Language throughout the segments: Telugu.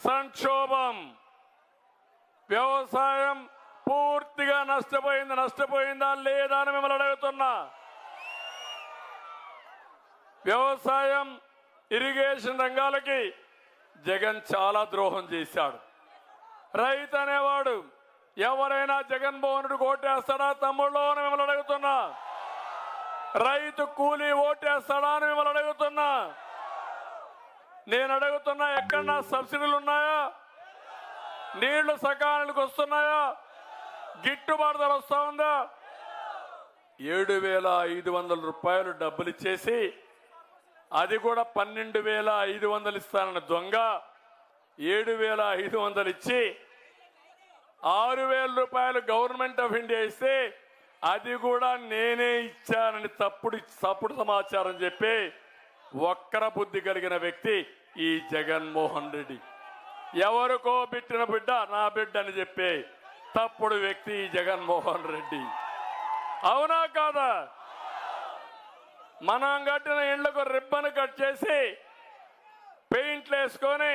సంక్షోభం, వ్యవసాయం పూర్తిగా నష్టపోయిందా లేదా అని మిమ్మల్ని అడుగుతున్నా. వ్యవసాయం, ఇరిగేషన్ రంగాలకి జగన్ చాలా ద్రోహం చేశాడు. రైతు అనేవాడు ఎవరైనా జగన్మోహన్ రెడ్డి ఓటేస్తాడా తమ్ముళ్ళు అని మిమ్మల్ని అడుగుతున్నా. రైతు కూలీ ఓటేస్తాడా అని మిమ్మల్ని అడుగుతున్నా. నేను అడుగుతున్నా, ఎక్కడన్నా సబ్సిడీలు ఉన్నాయా? నీళ్లు సకాలానికి వస్తున్నాయా? గిట్టుబాటు ధర వస్తా ఉందా? 7,500 రూపాయలు డబ్బులు ఇచ్చేసి అది కూడా 12,500 ఇస్తానన్న దొంగ 7,500 ఇచ్చి 6,000 రూపాయలు గవర్నమెంట్ ఆఫ్ ఇండియా ఇస్తే అది కూడా నేనే ఇచ్చానని తప్పుడు సమాచారం చెప్పి వక్ర బుద్ధి కలిగిన వ్యక్తి ఈ జగన్మోహన్ రెడ్డి. ఎవరికో బిట్టిన బిడ్డ నా బిడ్డ అని చెప్పి తప్పుడు వ్యక్తి ఈ జగన్మోహన్ రెడ్డి. అవునా కాదా? మనం కట్టిన ఇళ్లకు రిబ్బన్ కట్ చేసి పెయింట్లు వేసుకొని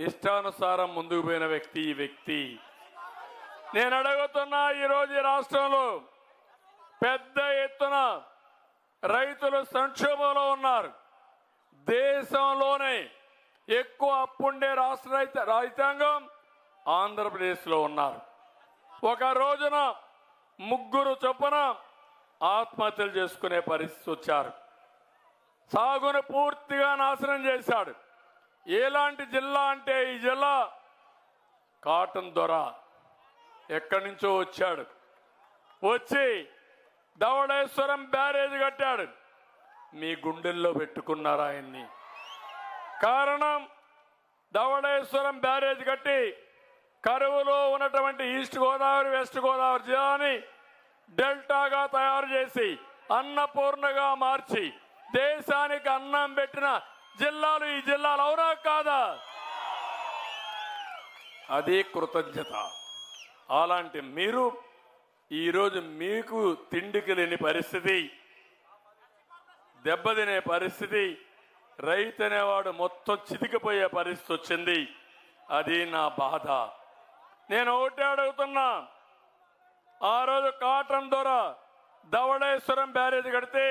ఇష్టానుసారం ముందుకు పోయిన వ్యక్తి ఈ వ్యక్తి. నేను అడుగుతున్నా, ఈరోజు ఈ రాష్ట్రంలో పెద్ద ఎత్తున రైతులు సంక్షోభంలో ఉన్నారు. దేశంలోనే ఎక్కువ అప్పుండే రాష్ట్ర రైతాంగం ఆంధ్రప్రదేశ్లో ఉన్నారు. ఒక రోజున 3 చొప్పున ఆత్మహత్యలు చేసుకునే పరిస్థితి వచ్చారు. సాగును పూర్తిగా నాశనం చేశాడు. ఎలాంటి జిల్లా అంటే ఈ జిల్లా కాటన్ దొర ఎక్కడి నుంచో వచ్చాడు. వచ్చి ధవళేశ్వరం బ్యారేజ్ కట్టాడు. మీ గుండెల్లో పెట్టుకున్నారు ఆయన్ని. కారణం, ధవళేశ్వరం బ్యారేజ్ కట్టి కరువులో ఉన్నటువంటి ఈస్ట్ గోదావరి, వెస్ట్ గోదావరి జిల్లాని డెల్టాగా తయారు చేసి అన్నపూర్ణగా మార్చి దేశానికి అన్నం పెట్టిన జిల్లాలు ఈ జిల్లాలు. అవునా కాదా? అది కృతజ్ఞత. అలాంటి మీరు ఈరోజు మీకు తిండికి లేని పరిస్థితి, దెబ్బతినే పరిస్థితి, రైతు అనేవాడు మొత్తం చితికిపోయే పరిస్థితి వచ్చింది. అది నా బాధ. నేను ఒకటే అడుగుతున్నా, ఆ రోజు కాటన్ ద్వారా ధవళేశ్వరం బ్యారేజ్ కడితే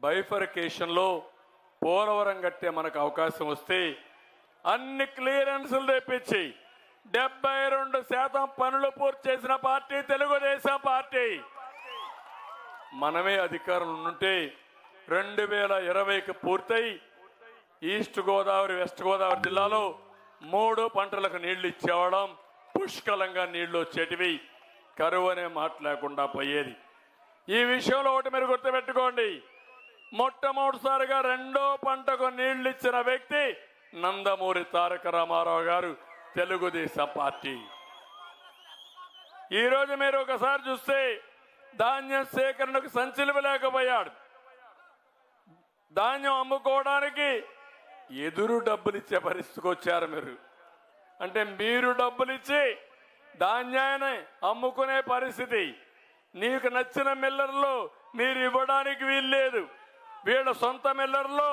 బైఫర్కేషన్లో పోలవరం కట్టే మనకు అవకాశం వస్తే అన్ని క్లియరెన్సులు తెప్పించి 72% పనులు పూర్తి చేసిన పార్టీ తెలుగుదేశం పార్టీ. మనమే అధికారంలో ఉంటే 2020కి పూర్తయి ఈస్ట్ గోదావరి, వెస్ట్ గోదావరి జిల్లాలో 3 పంటలకు నీళ్లు ఇచ్చేవాళ్ళం. పుష్కలంగా నీళ్లు వచ్చేటివి. కరువు అనే మాట లేకుండా పోయేది. ఈ విషయంలో ఒకటి మీరు గుర్తుపెట్టుకోండి, మొట్టమొదటిసారిగా 2వ పంటకు నీళ్లు ఇచ్చిన వ్యక్తి నందమూరి తారక రామారావు గారు, తెలుగుదేశం పార్టీ. ఈరోజు మీరు ఒకసారి చూస్తే ధాన్యం సేకరణకు సంచులు లేకపోయాడు. ధాన్యం అమ్ముకోవడానికి ఎదురు డబ్బులు ఇచ్చే పరిస్థితికి వచ్చారు మీరు. అంటే మీరు డబ్బులు ఇచ్చి ధాన్యాన్ని అమ్ముకునే పరిస్థితి. నీకు నచ్చిన మిల్లర్లో మీరు ఇవ్వడానికి వీల్లేదు. వీళ్ళ సొంత మిల్లర్లో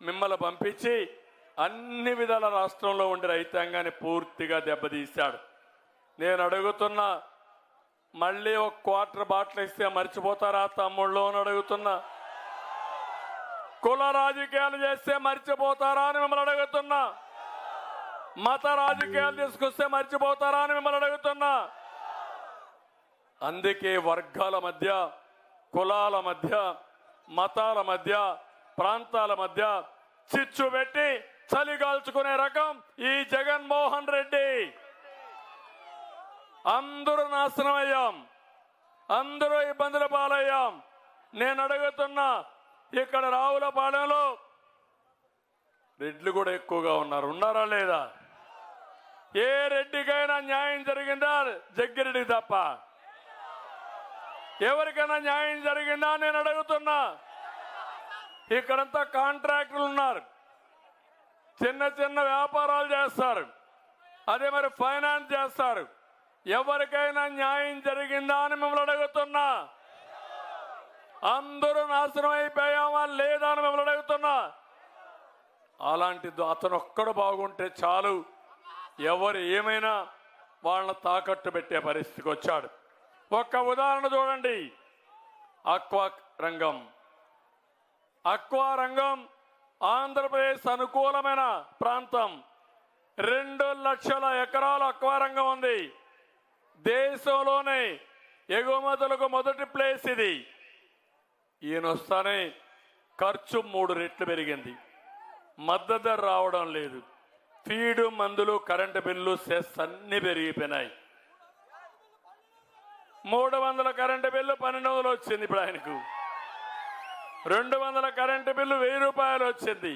మిమ్మల్ని పంపించి అన్ని విధాల రాష్ట్రంలో ఉండే రైతాంగాన్ని పూర్తిగా దెబ్బతీశాడు. నేను అడుగుతున్నా, మళ్ళీ ఒక క్వార్టర్ బాటిల్ ఇస్తే మర్చిపోతారా తమ్ముళ్ళు అని అడుగుతున్నా. కుల రాజకీయాలు చేస్తే మర్చిపోతారా అని మిమ్మల్ని అడుగుతున్నా. మత రాజకీయాలు తీసుకొస్తే మర్చిపోతారా అని మిమ్మల్ని అడుగుతున్నా. అందుకే వర్గాల మధ్య, కులాల మధ్య, మతాల మధ్య, ప్రాంతాల మధ్య చిచ్చు పెట్టి చలిగాల్చుకునే రకం ఈ జగన్మోహన్ రెడ్డి. అందరూ నాశనం అయ్యాం, అందరూ ఇబ్బందుల పాలయ్యాం. నేను అడుగుతున్నా, ఇక్కడ రావులపాలెంలో రెడ్లు కూడా ఎక్కువగా ఉన్నారా లేదా? ఏ రెడ్డికైనా న్యాయం జరిగిందా? జగ్గిరెడ్డికి తప్ప ఎవరికైనా న్యాయం జరిగిందా నేను అడుగుతున్నా. ఇక్కడంతా కాంట్రాక్టులు ఉన్నారు, చిన్న చిన్న వ్యాపారాలు చేస్తారు, అదే మరి ఫైనాన్స్ చేస్తారు. ఎవరికైనా న్యాయం జరిగిందా అని మిమ్మల్ని అడుగుతున్నా. అందరూ నాశనం అయిపోయామా లేదా అని మిమ్మల్ని అడుగుతున్నా. అలాంటిది అతను ఒక్కడు బాగుంటే చాలు, ఎవరు ఏమైనా వాళ్ళని తాకట్టు పెట్టే పరిస్థితికి వచ్చాడు. ఒక్క ఉదాహరణ చూడండి, ఆక్వా రంగం. ఆక్వా రంగం ఆంధ్రప్రదేశ్ అనుకూలమైన ప్రాంతం. 2 లక్షల ఎకరాల ఆక్వా రంగం ఉంది. దేశంలోనే ఎగుమతులకు మొదటి ప్లేస్ ఇది. ఈయన వస్తానే ఖర్చు 3 రెట్లు పెరిగింది. మద్దతు ధర రావడం లేదు. ఫీడు, మందులు, కరెంటు బిల్లు, సెస్ అన్ని పెరిగిపోయినాయి. 300 కరెంటు బిల్లు 1200 వచ్చింది. ఇప్పుడు ఆయనకు 200 కరెంటు బిల్లు 1000 రూపాయలు వచ్చింది.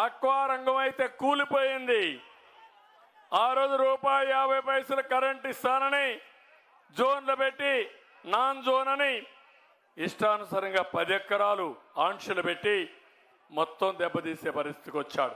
ఆక్వా రంగం అయితే కూలిపోయింది. ఆ రోజు ₹1.50 కరెంట్ ఇస్తానని జోన్లు పెట్టి నాన్ జోన్ అని ఇష్టానుసారంగా 10 ఎకరాలు ఆంక్షలు పెట్టి మొత్తం దెబ్బతీసే పరిస్థితికి వచ్చాడు.